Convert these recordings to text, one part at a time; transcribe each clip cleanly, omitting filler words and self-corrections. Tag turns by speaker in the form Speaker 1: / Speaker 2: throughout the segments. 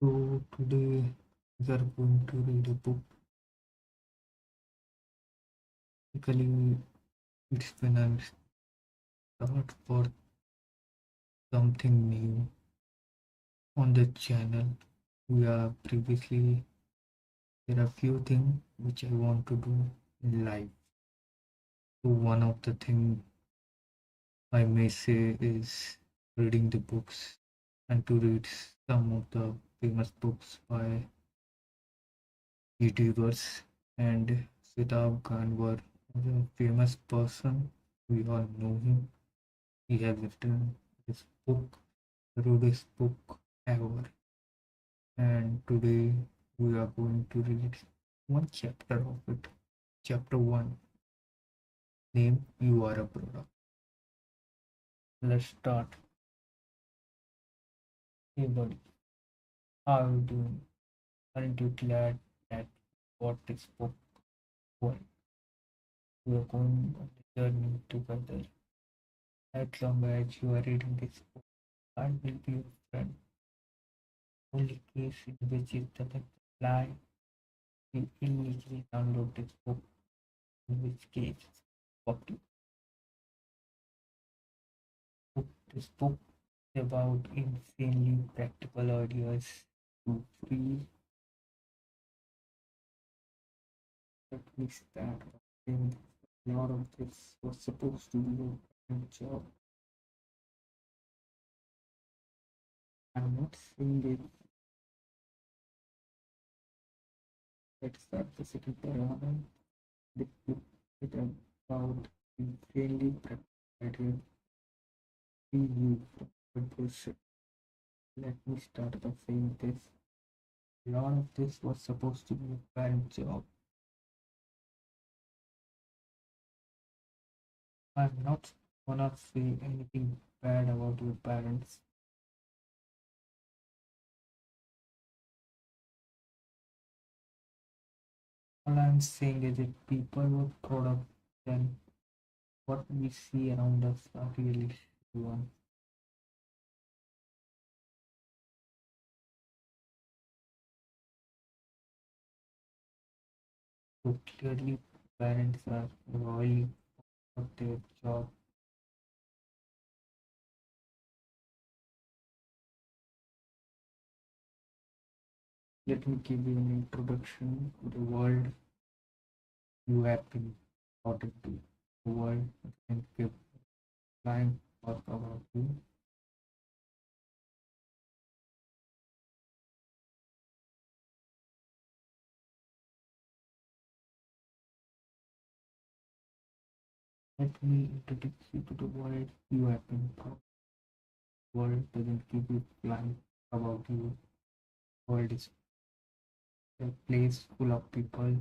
Speaker 1: So today we are going to read a book. Basically, it's when I'm start for something new on the channel. We are previously there are few things which I want to do in life. So one of the thing I may say is reading the books and to read some of the famous books by YouTubers and Shwetabh Gangwar is a famous person. We all know him. He has written this book, Rudest book ever. And today we are going to read one chapter of it. Chapter 1, name You Are a Product. Let's start. Hey buddy, how are you doing? Aren't you glad that what this book was? We are going on the journey together. As long as you are reading this book, I will be your friend. Only case in which is that the lie you illegally download this book, in which case fuck you. This book is about insanely practical ideas to free that we start. And a lot of this was supposed to be a job. I'm not saying it that's not the second paradigm. The book is about insanely practical ideas we use from bullshit. Let me start by saying this. A lot of this was supposed to be a parent job. I'm not gonna say anything bad about your parents. All I'm saying is if people were proud of then what we see around us are really shitty ones. So clearly parents are royally of their job. Let me give you an introduction to the world you have been brought into. The world and give flying talk about you. Let me introduce you to the world you have been brought. The world doesn't give you flying about you. The world is a place full of people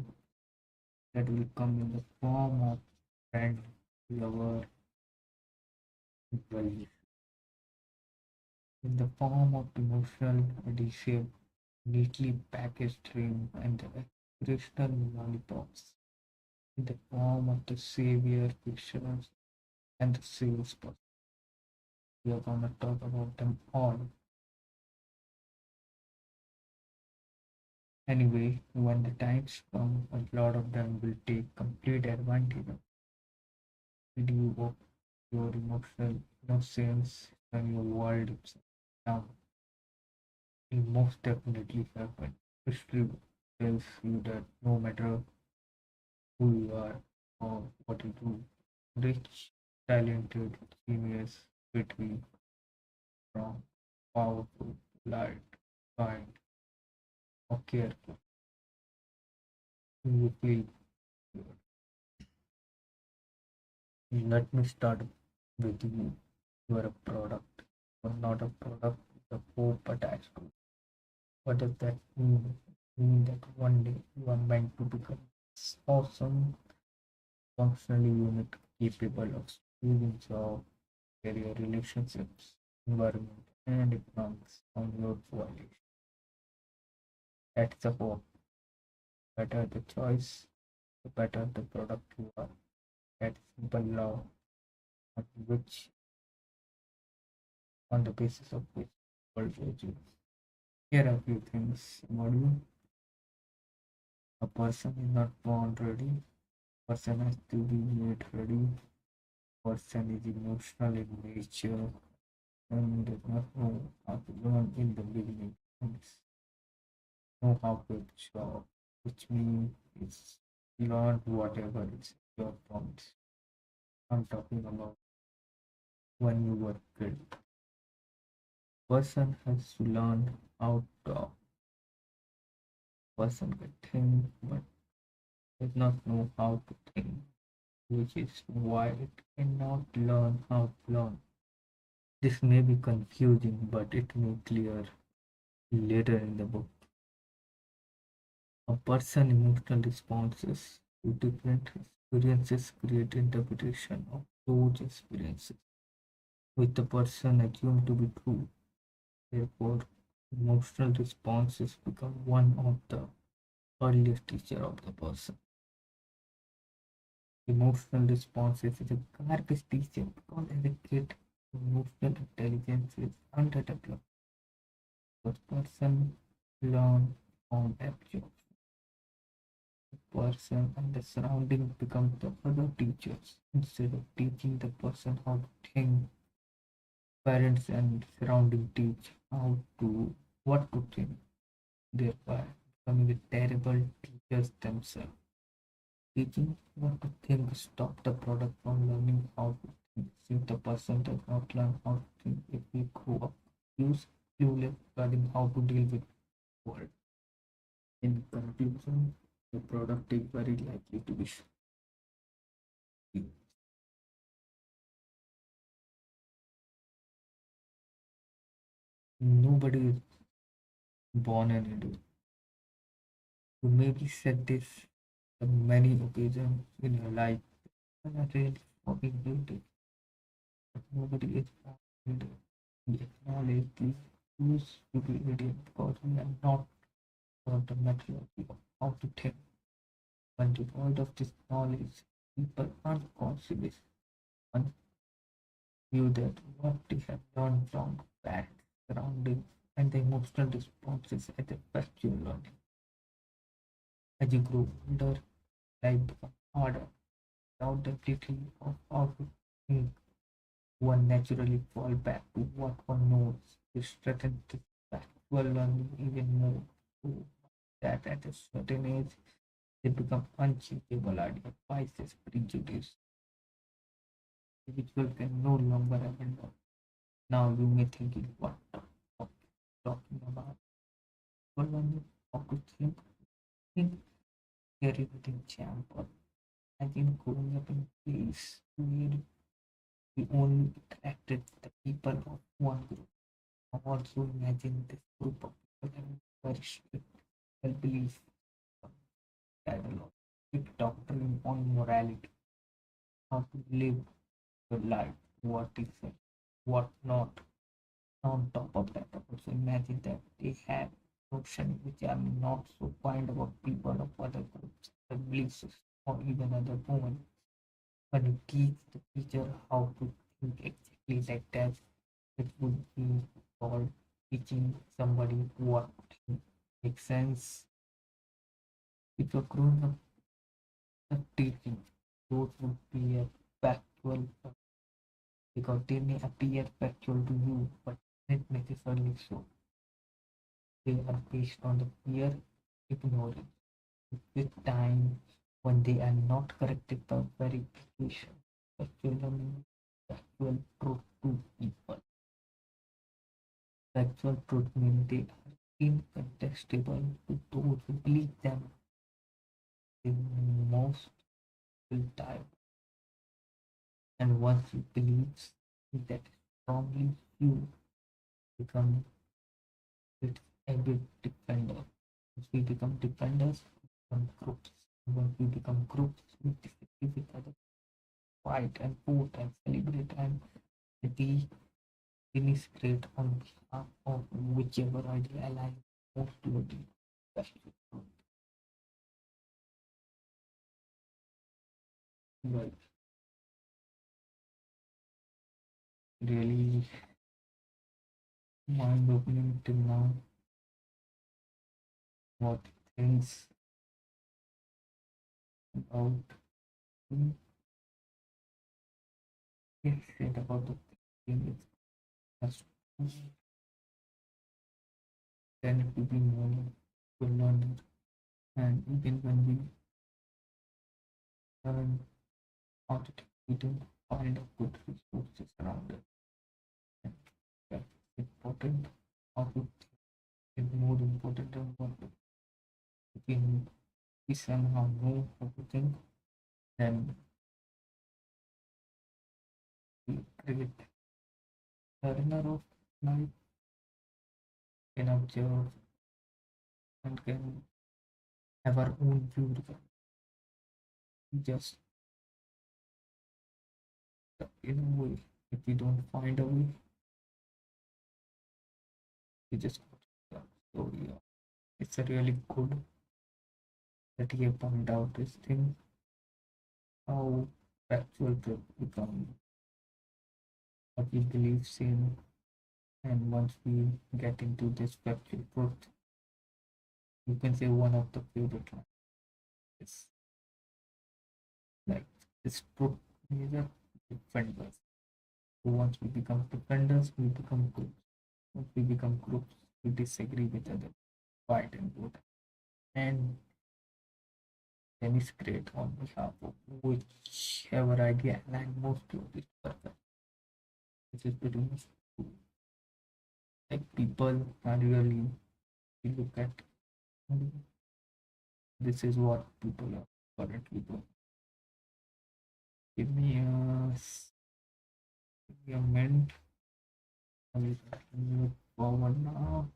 Speaker 1: that will come in the form of friend, lover, equally, in the form of emotional, adhesive, neatly packaged dream and the aspirational lollipops, in the form of the savior pictures and the salesperson. We are gonna talk about them all. Anyway, when the times come, a lot of them will take complete advantage of you of your emotional innocence and your world upside down. Will most definitely happen. History tells you that no matter who you are or what you do, rich, talented, genius, witty, strong, powerful, light, kind, or careful, you feel good. Let me start with you. You are a product, or not a product with a hope attached to it. What does that mean? Mean that one day you are meant to become awesome, functionally unique, capable of achieving job, career, relationships, environment, and economics on your violation. That's the hope. Better the choice, the better the product you are. That simple law on which on the basis of which world judge you. Here are a few things about you. A person is not born ready. Person has to be made ready. Person is emotional in nature and does not know how to learn in the beginning. And know how to absorb, which means it's learn whatever is your promise. I'm talking about when you were kid. Person has to learn how to talk. Person can think but does not know how to think, which is why it cannot learn how to learn. This may be confusing, but it may clear later in the book. A person's emotional responses to different experiences create interpretation of those experiences, which the person assumed to be true. Therefore, emotional responses become one of the earliest teacher of the person. Emotional responses is a garbage teacher because as a kid, emotional intelligence is underdeveloped. The person learn from absorb. The person and the surrounding become the other teachers. Instead of teaching the person how to think, parents and surrounding teach how to what to think, thereby becoming the terrible teachers themselves. Teaching what to think stop the product from learning how to think. Since the person does not learn how to think, if we grow up use clueless regarding how to deal with the world. In conclusion, the product is very likely to be nobody is born an idiot. You maybe said this on many occasions in your life, and I really fucking hate it. But nobody is born an idiot. We acknowledge these used to be idiot because we are not taught the maturity of how to think. When devoid of this knowledge, people unconsciously view that what they have learned from parents, surroundings, and the emotional responses as a factual learning. As you grow older, life becomes harder. Without the ability of how to think, one naturally fall back to what one knows. This strengthens this factual learning even more. So that at a certain age, they become unchangeable ideas, biases, prejudice. Individual can no longer abandon. Now you may think what talking about. But when you talk to think everything champ. Imagine growing up in a place where we only interacted with the people of one group. Now also imagine this group of people having very strict belief dialogue, strict doctrine on morality, how to live your life, what is it, what not. On top of that, also imagine that they have notions which are not so kind about people of other groups, the belief system, or even other women. When you teach the teacher how to think exactly like that, it would be called teaching somebody what to think. Makes sense. If you're growing up teaching, those would be a factual because they may appear factual to you, but not necessarily so. They are based on the fear ignorance. With time, when they are not corrected by verification, factual learning, factual truth to people. Factual truth means they are incontestable to those who believe them. The most will die. And once you believe that strongly, you become its avid defender. Once we become defenders, we become groups. And once we become groups, we disagree with others, fight and vote and celebrate and we demonstrate on behalf of whichever idea aligns most to the right. Really mind opening till now. what things about him. He said about the thing it's just tend to be more to learn it. And even when we learn how to take, we don't find a good resources around it. And that's important. How to think is more important than what we somehow know how to think, then we create learner of life, can observe and can have our own view regarding just in a way. If we don't find a way, we just go to so yeah, it's a really good that he pointed out this thing how factual truth become what we believe in, and once we get into this factual truth, you can say one of the favorite lines is like this truth is a defenders. So once we become defenders, we become groups. Once we become groups, we disagree with others, fight and vote. And then it's great on behalf of whichever idea aligns most to this purpose. This is pretty much true. Like people are really, we look at this is what people are currently doing. Give me give me a minute. I will move forward now.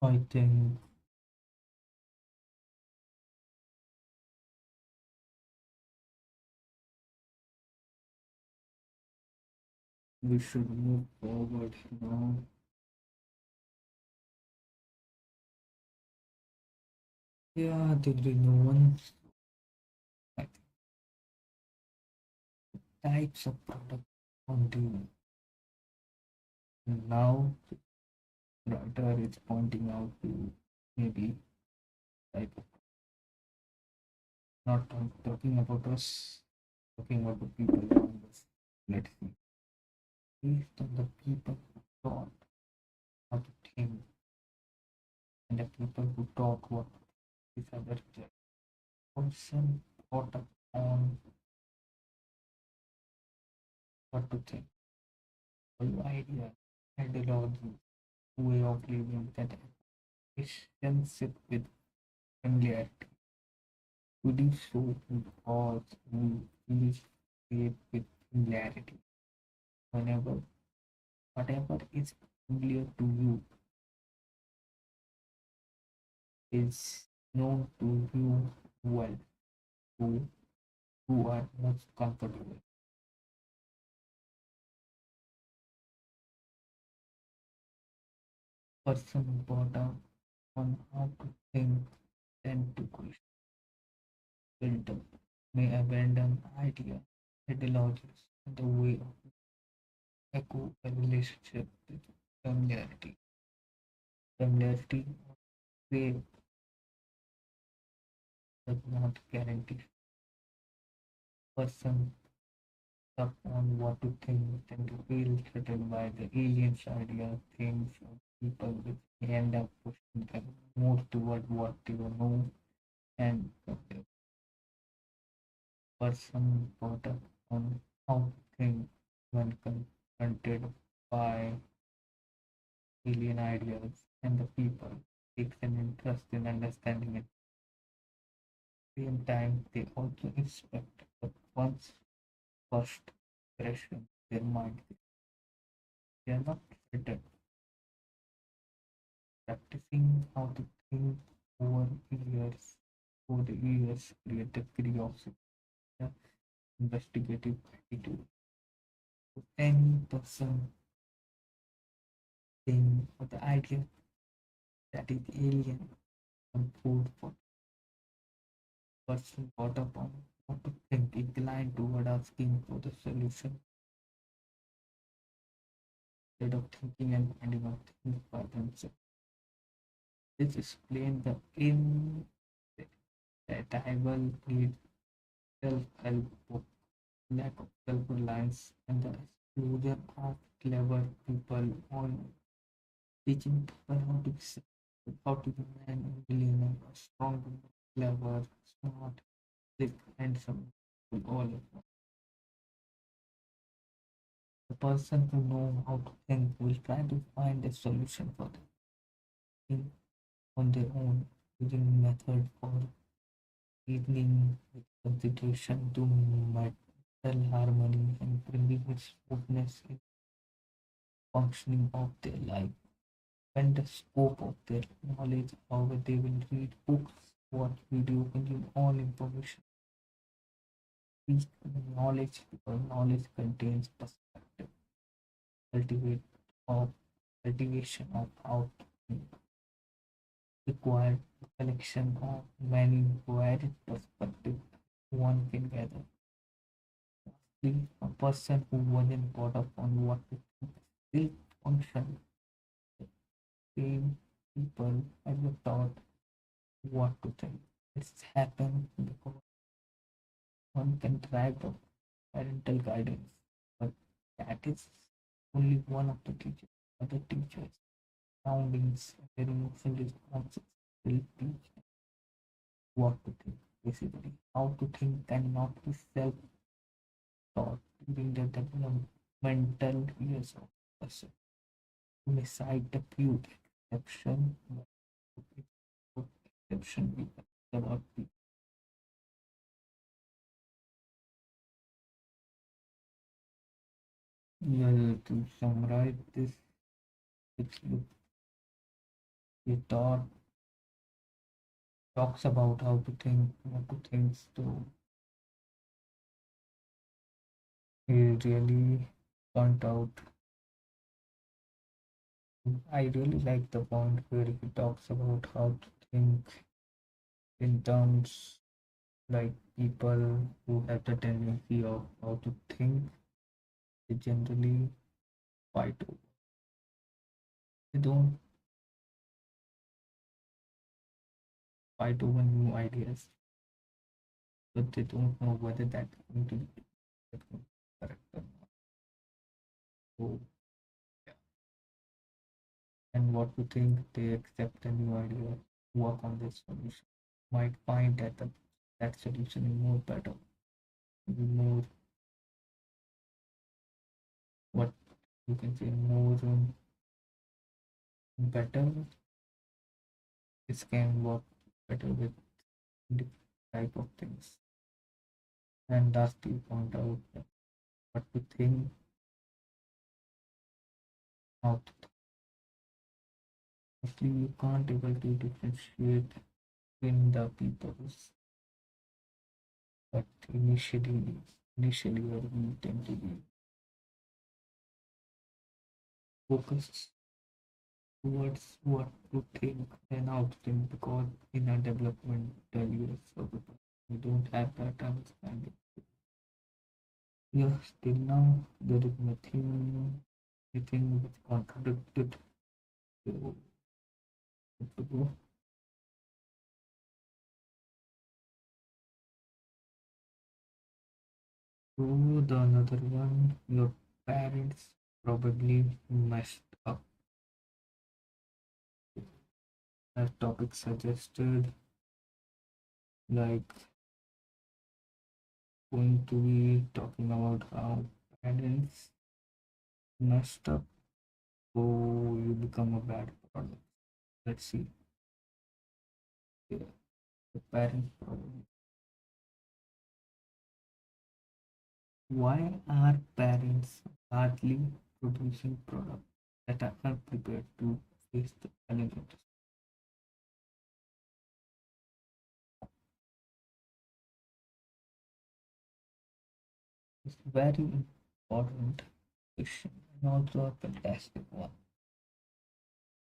Speaker 1: I think we should move forward now. Yeah, there is no one. I think types of product on the now writer is pointing out to maybe type of not talking about us, talking about the people around us. Let's see. Based on the people who taught how to think and the people who taught what this other person brought up on what to think. New idea, ideology, way of living that relationship with familiarity. We do so because we feel safe with familiarity. Whenever whatever is familiar to you is known to you well, who, who are most comfortable. Person brought up on how to think, then to question, build up, may abandon idea, ideologies, and the way of. echo a relationship with familiarity. Familiarity way does not guarantee person up on what to think tend to feel threatened by the alien's idea, things, or people which end up pushing them more toward what they know and the person brought up on how to think when confronted by alien ideas and the people takes an interest in understanding it. At the same time, they also expect that once first impression their mind, they are not threatened. Practicing how to think over years, over the years, create a curiosity, an investigative attitude. So any person, thing, or the idea that is alien and food for the person brought upon what to think, inclined toward asking for the solution instead of thinking and finding out things by themselves. This explains the inevitable need self-help book, lack of self-reliance, and the explosion of clever people on teaching people how to be, how to be man and billionaire, strong, clever, smart, sick, handsome, all of them. The person who knows how to think will try to find a solution for them on their own using method for reasoning with consideration to mental harmony and bringing smoothness in functioning of their life. When the scope of their knowledge, however, they will read books, watch video, consume all information, seek knowledge because knowledge contains perspective, cultivate of cultivation of how to think, required a collection of many varied perspectives one can gather. Lastly, a person who wasn't caught up on what to think still function the same people as were taught what to think. It's happened because one can track the parental guidance, but that is only one of the teachers. Other teachers, surroundings, and their emotional responses will teach what to think. Basically, how to think cannot be self-taught during the developmental years of a person. Beside the few exception, exception we cannot be. Yeah, to summarize this, it's the thought talks about how to think, what to think. So he really point out. I really like the point where he talks about how to think in terms like people who have the tendency of how to think, they generally fight over. They don't fight over new ideas, but they don't know whether that's going to be correct or not. So, yeah. And what to think, they accept a new idea, work on this solution. Might find that that solution is more better, more what you can say, more better. This can work better with different type of things. And lastly, point out that what to think, how to think. Mostly you can't able to differentiate between the peoples, but initially we tend to be focused towards what to think and how to think because in our developmental years of the person, we don't have that understanding. Yeah, still now there is nothing which contradicted to, to go. To the another one, your parents probably messed up. As topic suggested, like going to be talking about how parents messed up, so you become a bad product. Let's see. Yeah, the parents probably. Why are parents largely producing products that are unprepared to face the challenges? It's very important question and also a fantastic one.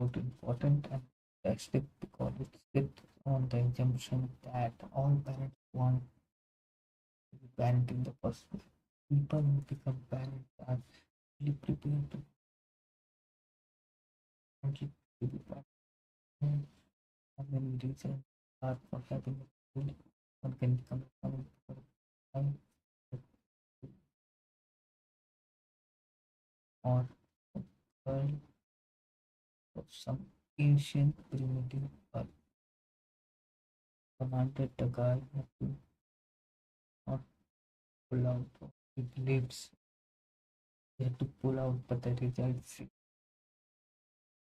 Speaker 1: Both important and fantastic because it sits on the assumption that all parents want to be parent in the first place. People who become parents are really prepared to consciously be parents. How many reasons are for having a child? One can become a parent for a time or a girl of some ancient primitive or commanded the guy to not pull out of his lips. They had to pull out, but the results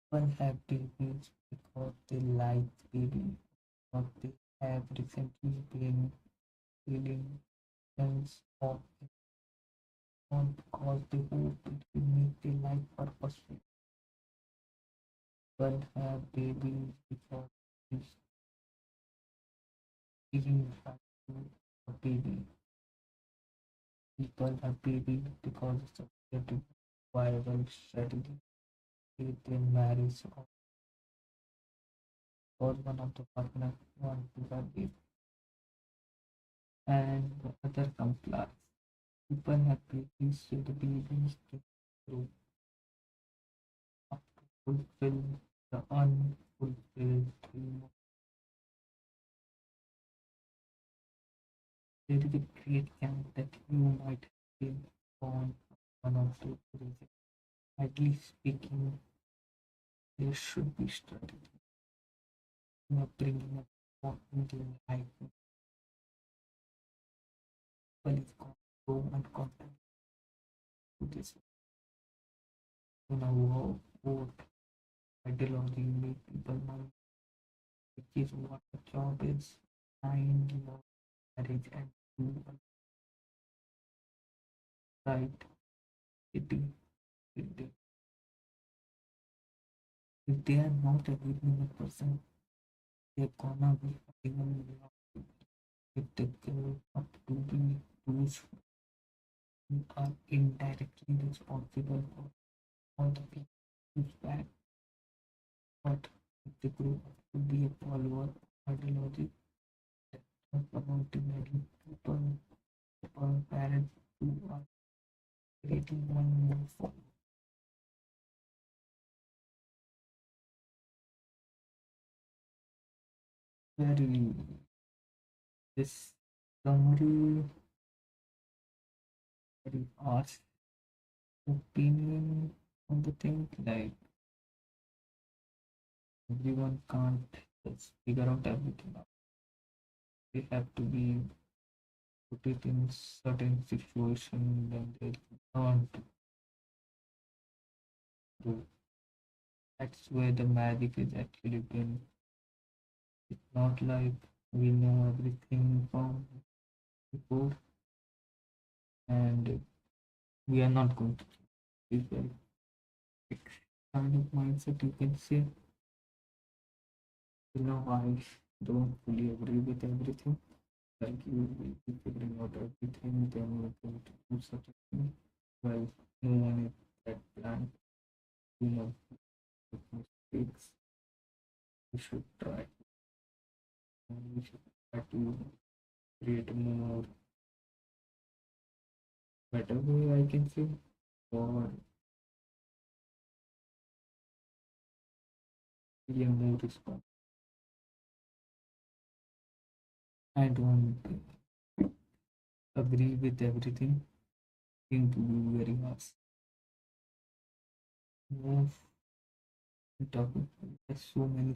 Speaker 1: people have babies because they like baby, or they have recently been feeling sense of it, or because they hope it will make their life purposeful. People have babies because it's giving back to a baby. People have babies because it's a creative, viable strategy. If they marry or one of the partner want to have baby, and the other comes last. People have babies so the babies can grow up to fulfill the unfulfilled dream. There is a great chance that you might have been born one of those reasons. Ideally speaking, there should be strategy in bringing up more into life. People is going to go and contribute to this. You know, what ideology make people know which is what the job is, find love, marriage, and do right city if they are not a good person, they're gonna be even if they grow up to be those who are indirectly responsible for all the people who's bad, but if they grow up to be a follower of ideology that promoting letting people, parents who are creating one more for very this summary, very harsh opinion on the thing, like everyone can't just figure out everything out. They have to be put it in certain situation when they learn to do. That's where the magic is actually been. It's not like we know everything from before and we are not going to change. It's a fixed kind of mindset you can say. You know, I don't fully agree with everything. Like you will be figuring out everything, then you're going to do certain thing. Well, no one is that plan. You know, with mistakes. We should try. And we should try to create more better way I can say, or be a more responsible. I don't agree with everything seem to be very much. Move topic. There's so many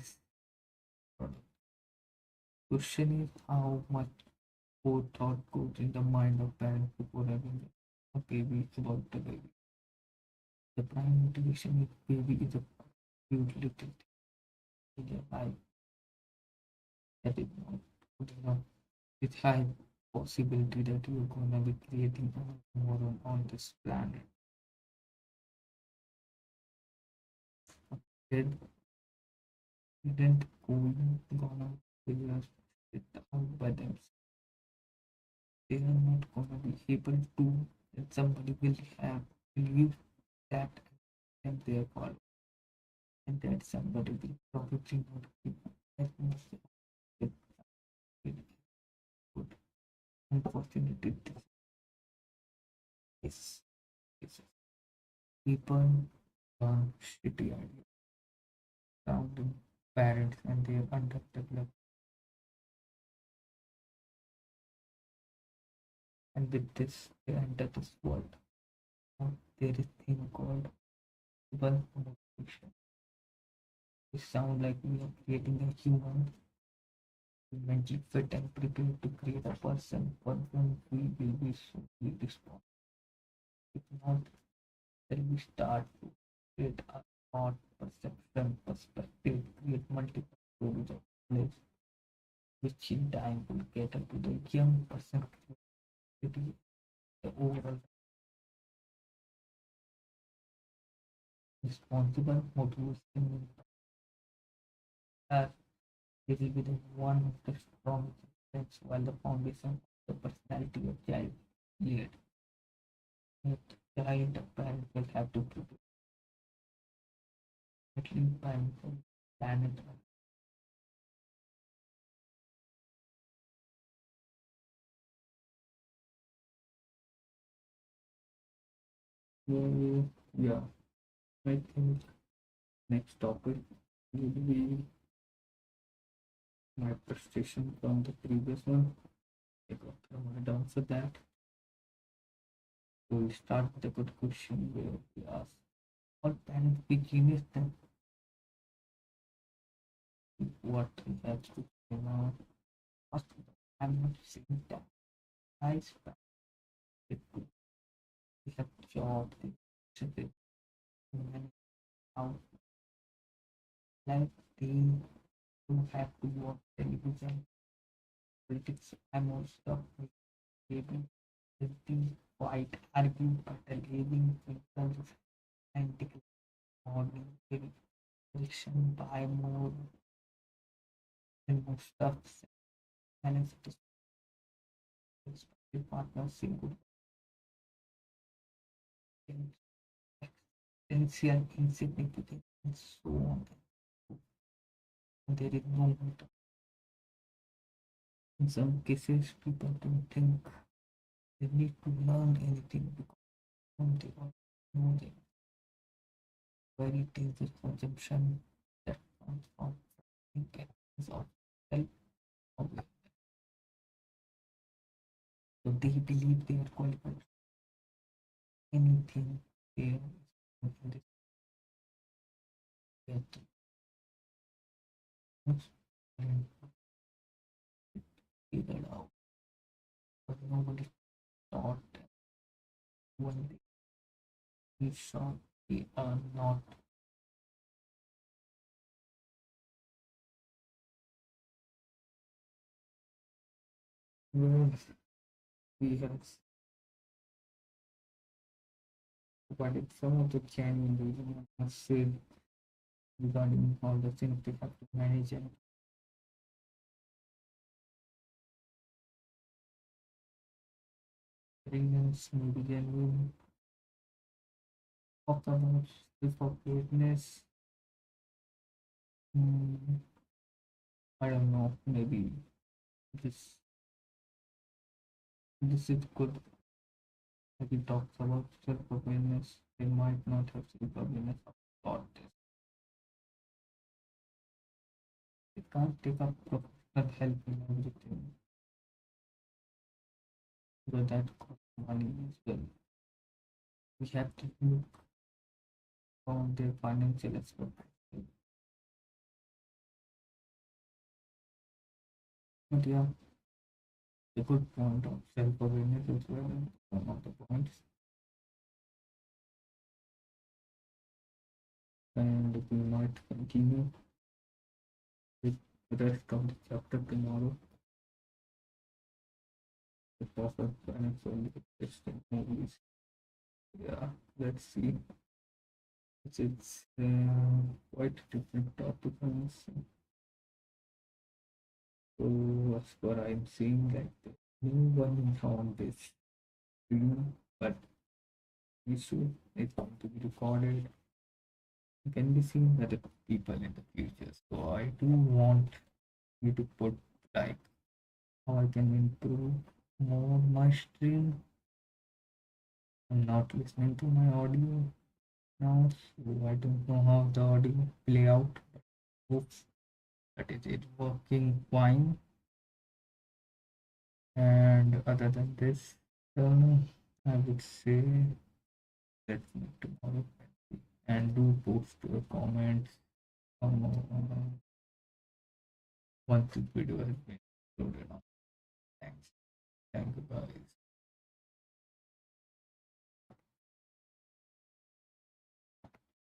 Speaker 1: products. Question is how much forethought goes in the mind of parents before having a baby about the baby. The prime motivation is baby is a cute little thing in their life that is not good enough. It's high possibility that you're gonna be creating a moron on this planet. Kid didn't gonna figure it out by themselves. They are not gonna be able to, that somebody will have believe that and their call, and that somebody will probably not give as much it will good. Unfortunately, this is people shitty ideas surrounding parents and their underdeveloped, and with this they enter this world. Now, there is thing called one motivation. We sound like we are creating a human mentally fit and prepared to create a person for whom we will be solely responsible. If not, then we start to create a thought, perception, perspective, create multiple stories of life, which in time will cater to the young person creativity, the overall responsible motivation. As they will be the one of the strong threads while the foundation of the personality of child laid. Yet child parent will have to prepare at least time for planet. Yeah, I think next topic would be my frustration from the previous one. I got my answer that. So we start with a good question where we ask all parents be genius then what we have to do now. First, I'm not saying that I spend it good. We have job, they should be many out like they don't have to watch television, politics, I'm also maybe the fight, argue, battle, living, people, scientific modeling, prediction, buy more and more stuff, balance respective partners, single things, existential insignificance, and so on. And there is no matter. In some cases, people don't think they need to learn anything because they don't know the very dangerous consumption that comes from thinking of self-aware. So they believe they are qualified for anything there is in this get and figured out. But nobody thought that when they saw they are not well. We have provided some of the genuine reason I must say regarding all the things they have to manage and experience maybe genuine talk about self-awareness. Hmm, I don't know, maybe this this is good If he talks about self-awareness, they might not have self-awareness about this. They can't take up professional help in everything, because that costs money as well. We have to look on their financial aspect. But yeah, a good point of self-awareness as well. One of the points, and we might continue with the rest of the chapter tomorrow. The perfect financial interesting movies. Yeah, let's see. It's quite a different topic, honestly. So as far I'm seeing, like no one is on this screen, but issue is going to be recorded. It can be seen by the people in the future. So I do want you to put like how I can improve more my stream. I'm not listening to my audio now, so I don't know how the audio play out. Hopes that is it working fine. And other than this, I would say let's meet tomorrow and do post your comments once this video has been uploaded. Thanks.